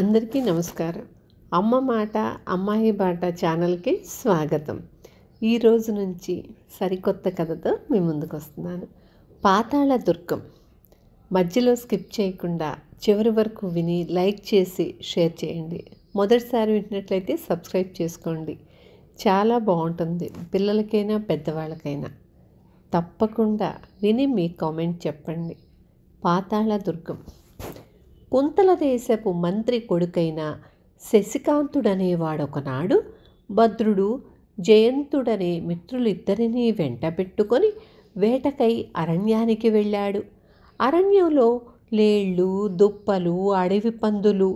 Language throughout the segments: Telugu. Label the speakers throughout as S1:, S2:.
S1: అందరికీ నమస్కారం. అమ్మ మాట అమ్మాయి బాట ఛానల్కి స్వాగతం. ఈరోజు నుంచి సరికొత్త కథతో మీ ముందుకు వస్తున్నాను. పాతాళ దుర్గం. మధ్యలో స్కిప్ చేయకుండా చివరి వరకు విని లైక్ చేసి షేర్ చేయండి. మొదటిసారి వింటున్నట్లయితే సబ్స్క్రైబ్ చేసుకోండి. చాలా బాగుంటుంది, పిల్లలకైనా పెద్దవాళ్ళకైనా. తప్పకుండా విని మీ కామెంట్ చెప్పండి. పాతాళ దుర్గం. కుంతల దేశపు మంత్రి కొడుకైన శశికాంతుడనేవాడొకనాడు భద్రుడు, జయంతుడనే మిత్రులిద్దరినీ వెంట పెట్టుకొని వేటకై అరణ్యానికి వెళ్ళాడు. అరణ్యంలో లేళ్ళు, దుప్పలు, అడవి పందులు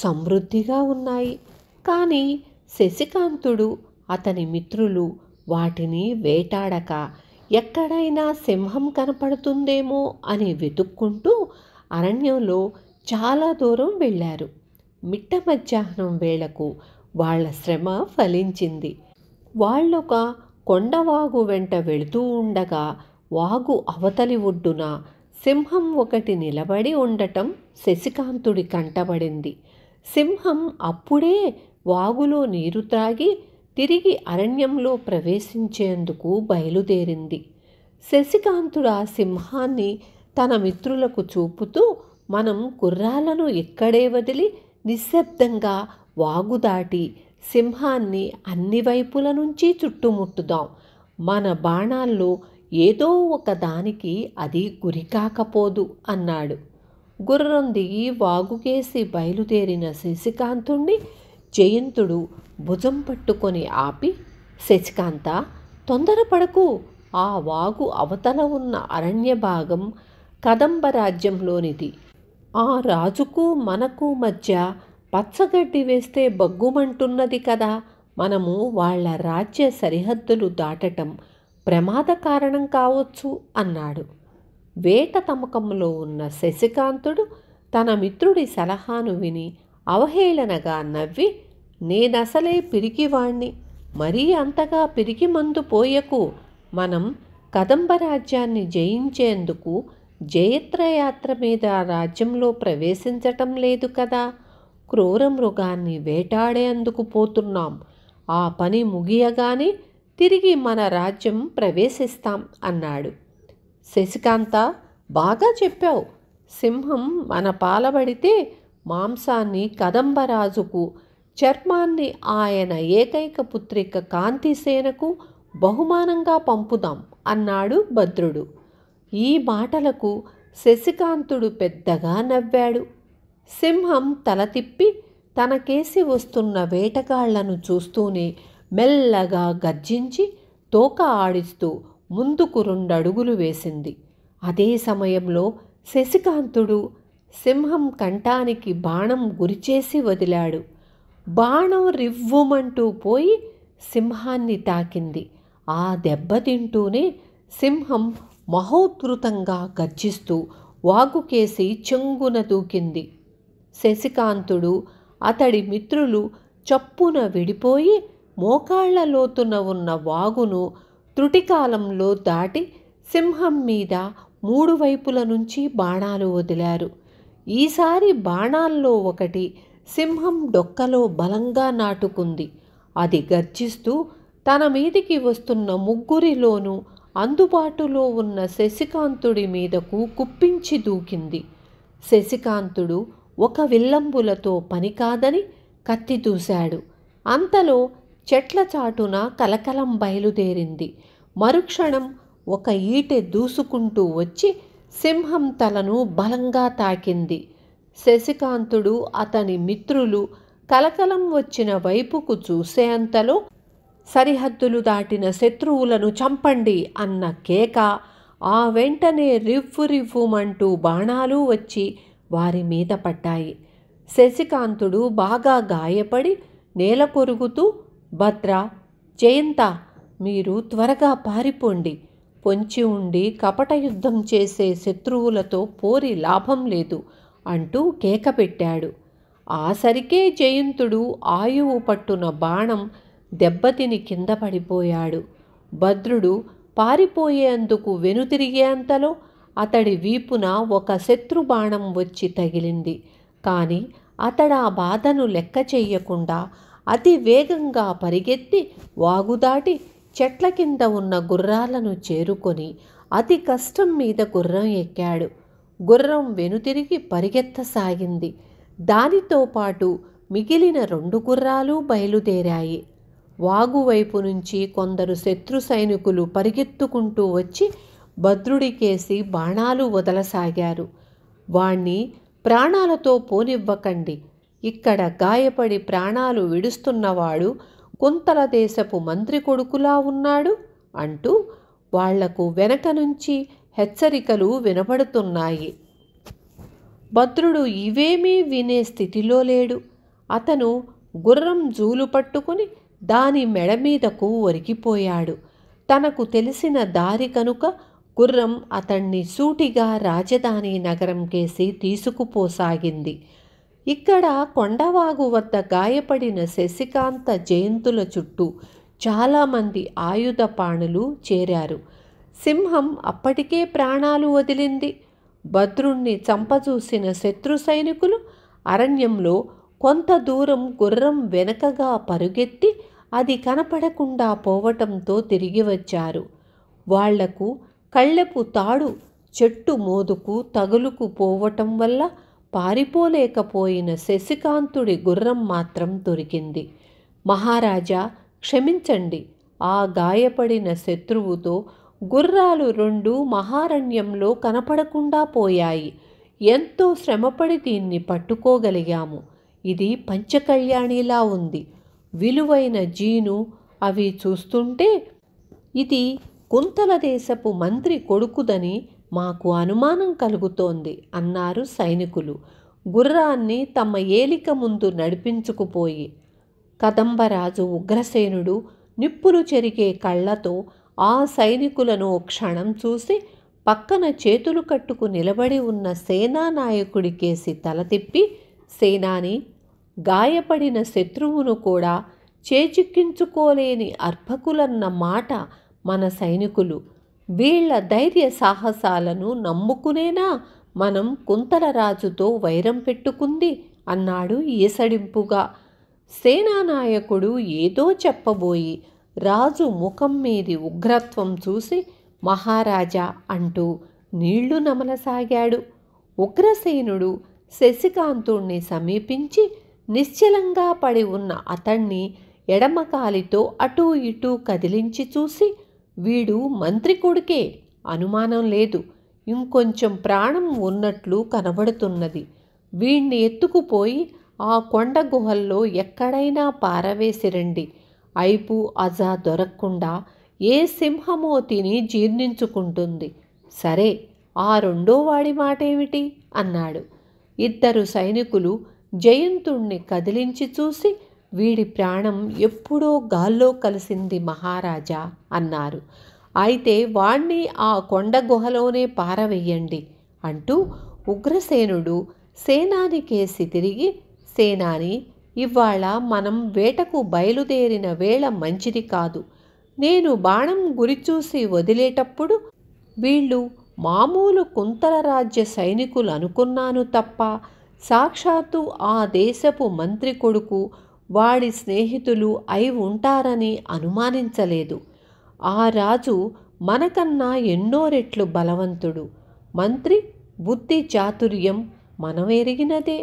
S1: సమృద్ధిగా ఉన్నాయి. కానీ శశికాంతుడు, అతని మిత్రులు వాటిని వేటాడక ఎక్కడైనా సింహం కనపడుతుందేమో అని వెతుక్కుంటూ అరణ్యంలో చాలా దూరం వెళ్ళారు. మిట్ట మధ్యాహ్నం వేళకు వాళ్ళ శ్రమ ఫలించింది. వాళ్ళొక కొండవాగు వెంట వెళుతూ ఉండగా వాగు అవతలి ఒడ్డున సింహం ఒకటి నిలబడి ఉండటం శశికాంతుడి కంటబడింది. సింహం అప్పుడే వాగులో నీరు త్రాగి తిరిగి అరణ్యంలో ప్రవేశించేందుకు బయలుదేరింది. శశికాంతుడు ఆ సింహాన్ని తన మిత్రులకు చూపుతూ, మనం గుర్రాలను ఇక్కడే వదిలి నిశ్శబ్దంగా వాగు దాటి సింహాన్ని అన్ని వైపుల నుంచి చుట్టుముట్టుదాం. మన బాణాల్లో ఏదో ఒక దానికి అది గురి కాకపోదు అన్నాడు. గుర్రం దిగి వాగుకేసి బయలుదేరిన శశికాంతుణ్ణి జయంతుడు భుజం పట్టుకొని ఆపి, శశికాంత, తొందరపడకు. ఆ వాగు అవతల ఉన్న అరణ్య భాగం కదంబ రాజ్యంలోనిది. ఆ రాజుకు మనకు మధ్య పచ్చగడ్డి వేస్తే బగ్గుమంటున్నది కదా. మనము వాళ్ళ రాజ్య సరిహద్దులు దాటటం ప్రమాద కారణం కావచ్చు అన్నాడు. వేట తమకంలో ఉన్న శశికాంతుడు తన మిత్రుడి సలహాను విని అవహేళనగా నవ్వి, నేనసలే పిరికివాణ్ణి, మరీ అంతగా పిరికి మందు పోయకు. మనం కదంబ రాజ్యాన్ని జయించేందుకు జయత్రయాత్ర మీద రాజ్యంలో ప్రవేశించటం లేదు కదా. క్రూర మృగాన్ని వేటాడేందుకు పోతున్నాం. ఆ పని ముగియగానే తిరిగి మన రాజ్యం ప్రవేశిస్తాం అన్నాడు. శశికాంత, బాగా చెప్పావు. సింహం మన పాలబడితే మాంసాన్ని కదంబరాజుకు, చర్మాన్ని ఆయన ఏకైక పుత్రిక కాంతిసేనకు బహుమానంగా పంపుదాం అన్నాడు భద్రుడు. ఈ మాటలకు శశికాంతుడు పెద్దగా నవ్వాడు. సింహం తల తిప్పి తనకేసి వస్తున్న వేటగాళ్లను చూస్తూనే మెల్లగా గర్జించి తోక ఆడిస్తూ ముందుకు 2 అడుగులు వేసింది. అదే సమయంలో శశికాంతుడు సింహం కంఠానికి బాణం గురిచేసి వదిలాడు. బాణం రివ్వుమంటూ పోయి సింహాన్ని తాకింది. ఆ దెబ్బతింటూనే సింహం మహోద్ధృతంగా గర్జిస్తూ వాగుకేసి చెంగున దూకింది. శశికాంతుడు, అతడి మిత్రులు చప్పున విడిపోయి మోకాళ్ల లోతున ఉన్న వాగును త్రుటికాలంలో దాటి సింహం మీద 3 వైపుల నుంచి బాణాలు వదిలారు. ఈసారి బాణాల్లో ఒకటి సింహం డొక్కలో బలంగా నాటుకుంది. అది గర్జిస్తూ తన మీదికి వస్తున్న ముగ్గురిలోనూ అందుబాటులో ఉన్న శశికాంతుడి మీదకు కుప్పించి దూకింది. శశికాంతుడు ఒక విల్లంబులతో పని కాదని కత్తి దూశాడు. అంతలో చెట్ల చాటున కలకలం బయలుదేరింది. మరుక్షణం ఒక ఈటె దూసుకుంటూ వచ్చి సింహం తలను బలంగా తాకింది. శశికాంతుడు, అతని మిత్రులు కలకలం వచ్చిన వైపుకు చూసేంతలో సరిహద్దులు దాటిన శత్రువులను చంపండి అన్న కేక, ఆ వెంటనే రివ్వు రివ్వుమంటూ బాణాలు వచ్చి వారి మీద పడ్డాయి. శశికాంతుడు బాగా గాయపడి నేల కొరుగుతూ, భద్ర, జయంత, మీరు త్వరగా పారిపోండి. పొంచి ఉండి కపట యుద్ధం చేసే శత్రువులతో పోరి లాభం లేదు అంటూ కేక పెట్టాడు. ఆ సరికే జయంతుడు ఆయువు పట్టున బాణం దెబ్బతిని కింద పడిపోయాడు. భద్రుడు పారిపోయేందుకు వెనుతిరిగేంతలో అతడి వీపున ఒక శత్రు బాణం వచ్చి తగిలింది. కానీ అతడా బాధను లెక్క చెయ్యకుండా అతి వేగంగా పరిగెత్తి వాగుదాటి చెట్ల కింద ఉన్న గుర్రాలను చేరుకొని అతి కష్టం మీద గుర్రం ఎక్కాడు. గుర్రం వెనుతిరిగి పరిగెత్తసాగింది. దానితో పాటు మిగిలిన 2 గుర్రాలు బయలుదేరాయి. వాగువైపు నుంచి కొందరు శత్రు సైనికులు పరిగెత్తుకుంటూ వచ్చి భద్రుడికేసి బాణాలు వదలసాగారు. వాణ్ణి ప్రాణాలతో పోనివ్వకండి, ఇక్కడ గాయపడి ప్రాణాలు విడుస్తున్నవాడు కుంతల దేశపు మంత్రి కొడుకులా ఉన్నాడు అంటూ వాళ్లకు వెనక నుంచి హెచ్చరికలు వినబడుతున్నాయి. భద్రుడు ఇవేమీ వినే స్థితిలో లేడు. అతను గుర్రం జూలు పట్టుకుని దాని మెడ మీదకు ఒరిగిపోయాడు. తనకు తెలిసిన దారి కనుక గుర్రం అతన్ని సూటిగా రాజధాని నగరం కేసి తీసుకుపోసాగింది. ఇక్కడ కొండవాగు వద్ద గాయపడిన శశికాంత జయంతుల చుట్టూ చాలామంది ఆయుధపాణులు చేరారు. సింహం అప్పటికే ప్రాణాలు వదిలింది. భద్రుణ్ణి చంపజూసిన శత్రు సైనికులు అరణ్యంలో కొంత దూరం గుర్రం వెనకగా పరుగెత్తి అది కనపడకుండా పోవటంతో తిరిగి వచ్చారు. వాళ్లకు కళ్ళెపు తాడు చెట్టు మోదుకు తగులుకు పోవటం వల్ల పారిపోలేకపోయిన శశికాంతుడి గుర్రం మాత్రం దొరికింది. మహారాజా, క్షమించండి, ఆ గాయపడిన శత్రువుతో గుర్రాలు 2 మహారణ్యంలో కనపడకుండా పోయాయి. ఎంతో శ్రమపడి దీన్ని పట్టుకోగలిగాము. ఇది పంచకళ్యాణిలా ఉంది. విలువైన జీను అవి చూస్తుంటే ఇది కుంతల దేశపు మంత్రి కొడుకుదని మాకు అనుమానం కలుగుతోంది అన్నారు సైనికులు గుర్రాన్ని తమ ఏలిక ముందు నడిపించుకుపోయి. కదంబరాజు ఉగ్రసేనుడు నిప్పులు చెరిగే కళ్ళతో ఆ సైనికులను క్షణం చూసి పక్కన చేతులు కట్టుకు నిలబడి ఉన్న సేనానాయకుడికేసి తల తిప్పి, సేనాని, గాయపడిన శత్రువును కూడా చేజిక్కించుకోలేని అర్భకులన్న మాట మన సైనికులు. వీళ్ల ధైర్య సాహసాలను నమ్ముకునేనా మనం కుంతలరాజుతో వైరం పెట్టుకుంది అన్నాడు ఈసడింపుగా. సేనానాయకుడు ఏదో చెప్పబోయి రాజు ముఖం మీది ఉగ్రత్వం చూసి మహారాజా అంటూ నీళ్లు నమలసాగాడు. ఉగ్రసేనుడు శశికాంతుణ్ణి సమీపించి నిశ్చలంగా పడి ఉన్న అతణ్ణి ఎడమకాలితో అటూ ఇటూ కదిలించి చూసి, వీడు మంత్రి కొడుకే, అనుమానం లేదు, ఇంకొంచెం ప్రాణం ఉన్నట్లు కనబడుతున్నది. వీణ్ణి ఎత్తుకుపోయి ఆ కొండ గుహల్లో ఎక్కడైనా పారవేసిరండి. ఐపు అజా దొరక్కుండా ఏ సింహమో తిని జీర్ణించుకుంటుంది. సరే, ఆ 2వ వాడి మాటేమిటి అన్నాడు. 2 సైనికులు జయంతుణ్ణి కదిలించి చూసి, వీడి ప్రాణం ఎప్పుడో గాల్లో కలిసింది మహారాజా అన్నారు. అయితే వాణ్ణి ఆ కొండ గుహలోనే పారవెయ్యండి అంటూ ఉగ్రసేనుడు సేనానికేసి తిరిగి, సేనాని, ఇవాళ మనం వేటకు బయలుదేరిన వేళ మంచిది కాదు. నేను బాణం గురిచూసి వదిలేటప్పుడు వీళ్ళు మామూలు కుంతల రాజ్య సైనికులు అనుకున్నాను తప్ప సాక్షాత్తు ఆ దేశపు మంత్రి కొడుకు, వాడి స్నేహితులు అయి ఉంటారని అనుమానించలేదు. ఆ రాజు మనకన్నా ఎన్నో రెట్లు బలవంతుడు. మంత్రి బుద్ధి చాతుర్యం మనం ఎరిగినదే.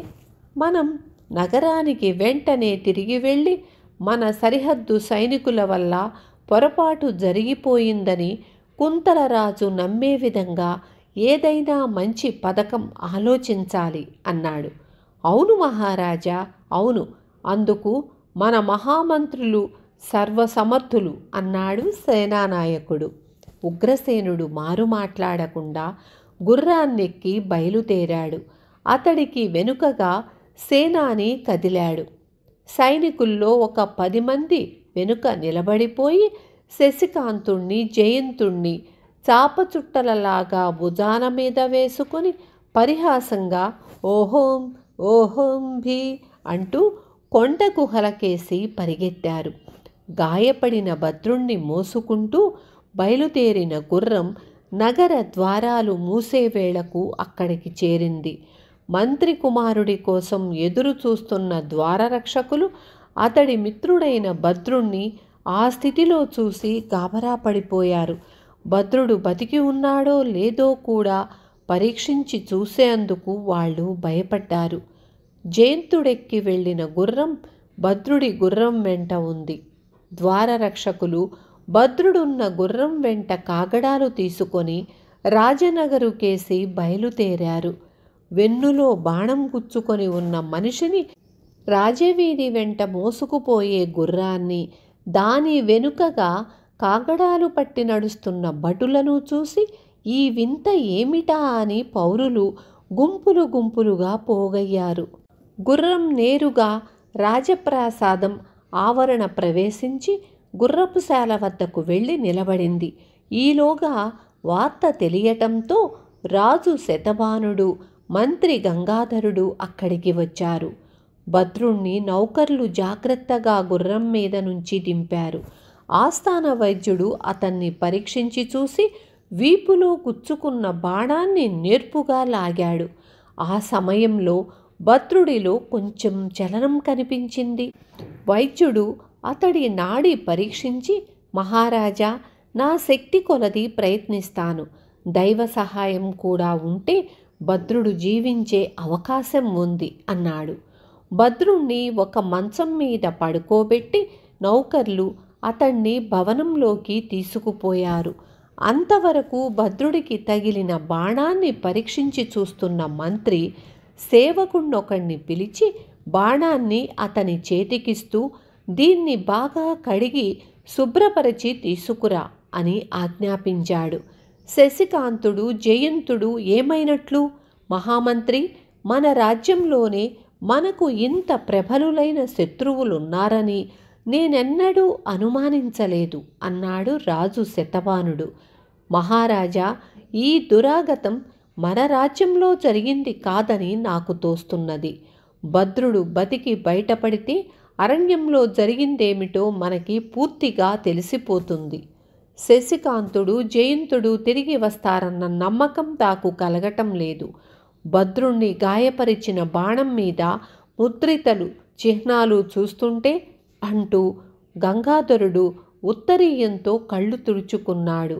S1: మనం నగరానికి వెంటనే తిరిగి వెళ్ళి మన సరిహద్దు సైనికుల వల్ల పొరపాటు జరిగిపోయిందని కుంతలరాజు నమ్మే విధంగా ఏదైనా మంచి పథకం ఆలోచించాలి అన్నాడు. అవును మహారాజా, అవును, అందుకు మన మహామంత్రులు సర్వసమర్థులు అన్నాడు సేనానాయకుడు. ఉగ్రసేనుడు మారు మాట్లాడకుండా గుర్రాన్నెక్కి బయలుదేరాడు. అతడికి వెనుకగా సేనాని కదిలాడు. సైనికుల్లో ఒక 10 మంది వెనుక నిలబడిపోయి శశికాంతుణ్ణి, జయంతుణ్ణి చాపచుట్టలలాగా భుజాన మీద వేసుకుని పరిహాసంగా ఓహోం ఓహోం భీ అంటూ కొండ గుహలకేసి పరిగెత్తారు. గాయపడిన భద్రుణ్ణి మోసుకుంటూ బయలుదేరిన గుర్రం నగర ద్వారాలు మూసేవేళకు అక్కడికి చేరింది. మంత్రి కుమారుడి కోసం ఎదురు చూస్తున్న ద్వారరక్షకులు అతడి మిత్రుడైన భద్రుణ్ణి ఆ స్థితిలో చూసి గాబరా పడిపోయారు. భద్రుడు బతికి ఉన్నాడో లేదో కూడా పరీక్షించి చూసేందుకు వాళ్ళు భయపడ్డారు. జయంతుడెక్కి వెళ్ళిన గుర్రం భద్రుడి గుర్రం వెంట ఉంది. ద్వారరక్షకులు భద్రుడున్న గుర్రం వెంట కాగడాలు తీసుకొని రాజనగరు కేసి బయలుదేరారు. వెన్నులో బాణం గుచ్చుకొని ఉన్న మనిషిని, రాజవీధి వెంట మోసుకుపోయే గుర్రాన్ని, దాని వెనుకగా కాగడాలు పట్టి నడుస్తున్న భటులను చూసి ఈ వింత ఏమిటా అని పౌరులు గుంపులు గుంపులుగా పోగయ్యారు. గుర్రం నేరుగా రాజప్రాసాదం ఆవరణ ప్రవేశించి గుర్రపుశాల వద్దకు వెళ్ళి నిలబడింది. ఈలోగా వార్త తెలియటంతో రాజు శతభానుడు, మంత్రి గంగాధరుడు అక్కడికి వచ్చారు. భద్రుణ్ణి నౌకర్లు జాగ్రత్తగా గుర్రం మీద నుంచి దింపారు. ఆస్థాన వైద్యుడు అతన్ని పరీక్షించి చూసి వీపులో గుచ్చుకున్న బాణాన్ని నేర్పుగా లాగాడు. ఆ సమయంలో భద్రుడిలో కొంచెం చలనం కనిపించింది. వైద్యుడు అతడి నాడి పరీక్షించి, మహారాజా, నా శక్తి కొలది ప్రయత్నిస్తాను. దైవ సహాయం కూడా ఉంటే భద్రుడు జీవించే అవకాశం ఉంది అన్నాడు. భద్రుణ్ణి ఒక మంచం మీద పడుకోబెట్టి నౌకర్లు అతన్ని భవనంలోకి తీసుకుపోయారు. అంతవరకు భద్రుడికి తగిలిన బాణాన్ని పరీక్షించి చూస్తున్న మంత్రి సేవకుణ్ణొకణ్ణి పిలిచి బాణాన్ని అతని చేతికిస్తూ, దీన్ని బాగా కడిగి శుభ్రపరిచి తీసుకురా అని ఆజ్ఞాపించాడు. శశికాంతుడు, జయంతుడు ఏమైనట్లు? మహామంత్రి, మన రాజ్యంలోనే మనకు ఇంత ప్రబలులైన శత్రువులున్నారని నేనెన్నడూ అనుమానించలేదు అన్నాడు రాజు శతభానుడు. మహారాజా, ఈ దురాగతం మన రాజ్యంలో జరిగింది కాదని నాకు తోస్తున్నది. భద్రుడు బతికి బయటపడితే అరణ్యంలో జరిగిందేమిటో మనకి పూర్తిగా తెలిసిపోతుంది. శశికాంతుడు, జయంతుడు తిరిగి వస్తారన్న నమ్మకం నాకు కలగటం లేదు. భద్రుణ్ణి గాయపరిచిన బాణం మీద ముద్రితలు, చిహ్నాలు చూస్తుంటే అంటూ గంగాధరుడు ఉత్తరీయంతో కళ్ళు తుడుచుకున్నాడు.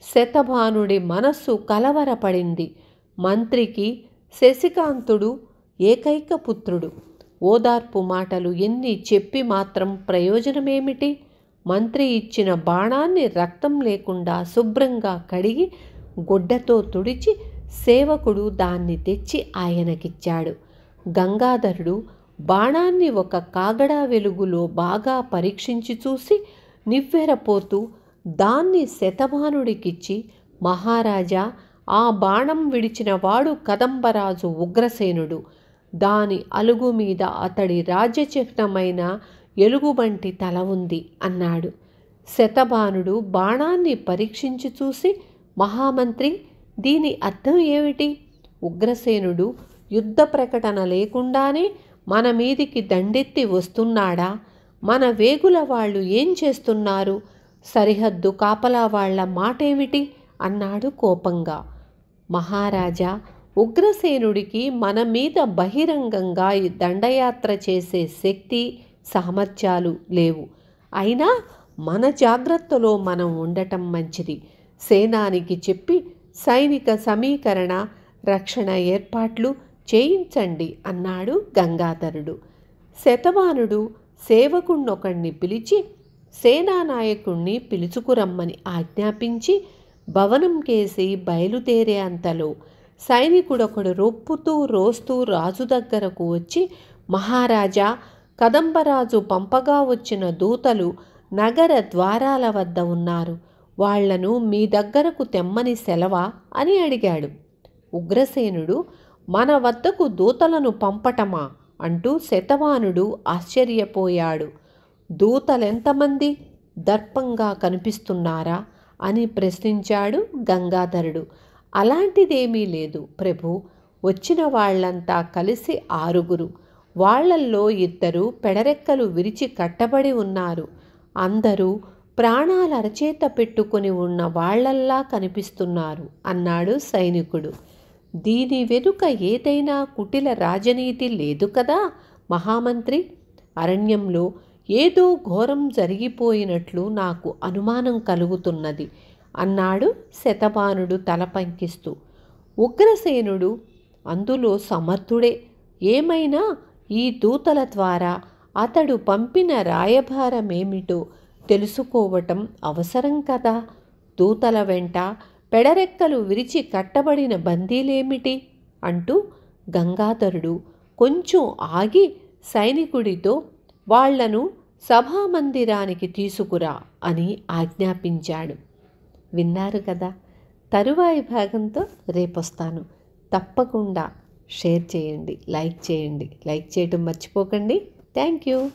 S1: శతభానుడి మనస్సు కలవరపడింది. మంత్రికి శశికాంతుడు ఏకైక పుత్రుడు. ఓదార్పు మాటలు ఎన్ని చెప్పి మాత్రం ప్రయోజనమేమిటి? మంత్రి ఇచ్చిన బాణాన్ని రక్తం లేకుండా శుభ్రంగా కడిగి గుడ్డతో తుడిచి సేవకుడు దాన్ని తెచ్చి ఆయనకిచ్చాడు. గంగాధరుడు బాణాన్ని ఒక కాగడా వెలుగులో బాగా పరీక్షించి చూసి నివ్వెరపోతూ దాన్ని శతభానుడికిచ్చి, మహారాజా, ఆ బాణం విడిచిన వాడు కదంబరాజు ఉగ్రసేనుడు. దాని అలుగు మీద అతడి రాజ్యచిహ్నమైన ఎలుగుబంటి తల ఉంది అన్నాడు. శతభానుడు బాణాన్ని పరీక్షించి చూసి, మహామంత్రి, దీని అర్థం ఏమిటి? ఉగ్రసేనుడు యుద్ధ ప్రకటన లేకుండానే మన మీదికి దండెత్తి వస్తున్నాడా? మన వేగుల వాళ్ళు ఏం చేస్తున్నారు? సరిహద్దు కాపలా వాళ్ల మాటేమిటి అన్నాడు కోపంగా. మహారాజా, ఉగ్రసేనుడికి మన మీద బహిరంగంగా దండయాత్ర చేసే శక్తి, సామర్థ్యాలు లేవు. అయినా మన జాగ్రత్తలో మనం ఉండటం మంచిది. సేనానికి చెప్పి సైనిక సమీకరణ, రక్షణ ఏర్పాట్లు చేయించండి అన్నాడు గంగాధరుడు. శతభానుడు సేవకుణ్ణొకణ్ణి పిలిచి సేనానాయకుణ్ణి పిలుచుకురమ్మని ఆజ్ఞాపించి భవనం కేసి బయలుదేరే అంతలో సైనికుడొకడు రొప్పుతూ రోస్తూ రాజు దగ్గరకు వచ్చి, మహారాజా, కదంబరాజు పంపగా వచ్చిన దూతలు నగర ద్వారాల వద్ద ఉన్నారు. వాళ్లను మీ దగ్గరకు తెమ్మని సెలవా అని అడిగాడు. ఉగ్రసేనుడు, మన వద్దకు దూతలను పంపటమా అంటూ శతభానుడు ఆశ్చర్యపోయాడు. దూతలెంతమంది? దర్పంగా కనిపిస్తున్నారా అని ప్రశ్నించాడు గంగాధరుడు. అలాంటిదేమీ లేదు ప్రభు. వచ్చిన వాళ్లంతా కలిసి 6. వాళ్లల్లో 2 పెడరెక్కలు విరిచి కట్టబడి ఉన్నారు. అందరూ ప్రాణాల అరచేత పెట్టుకుని ఉన్న వాళ్లల్లా కనిపిస్తున్నారు అన్నాడు సైనికుడు. దీని వెనుక ఏదైనా కుటిల రాజనీతి లేదు కదా మహామంత్రి? అరణ్యంలో ఏదో ఘోరం జరిగిపోయినట్లు నాకు అనుమానం కలుగుతున్నది అన్నాడు శతభానుడు తల పంకిస్తూ. ఉగ్రసేనుడు అందులో సమర్థుడే. ఏమైనా ఈ దూతల ద్వారా అతడు పంపిన రాయభారమేమిటో తెలుసుకోవటం అవసరం కదా. దూతల వెంట పెడరెక్కలు విరిచి కట్టబడిన బందీలేమిటి అంటూ గంగాధరుడు కొంచెం ఆగి సైనికుడితో వాళ్లను సభామందిరానికి తీసుకురా అని ఆజ్ఞాపించాడు. విన్నారు కదా. తరువాయి భాగంతో రేపొస్తాను. తప్పకుండా షేర్ చేయండి, లైక్ చేయండి. లైక్ చేయటం మర్చిపోకండి. Thank you.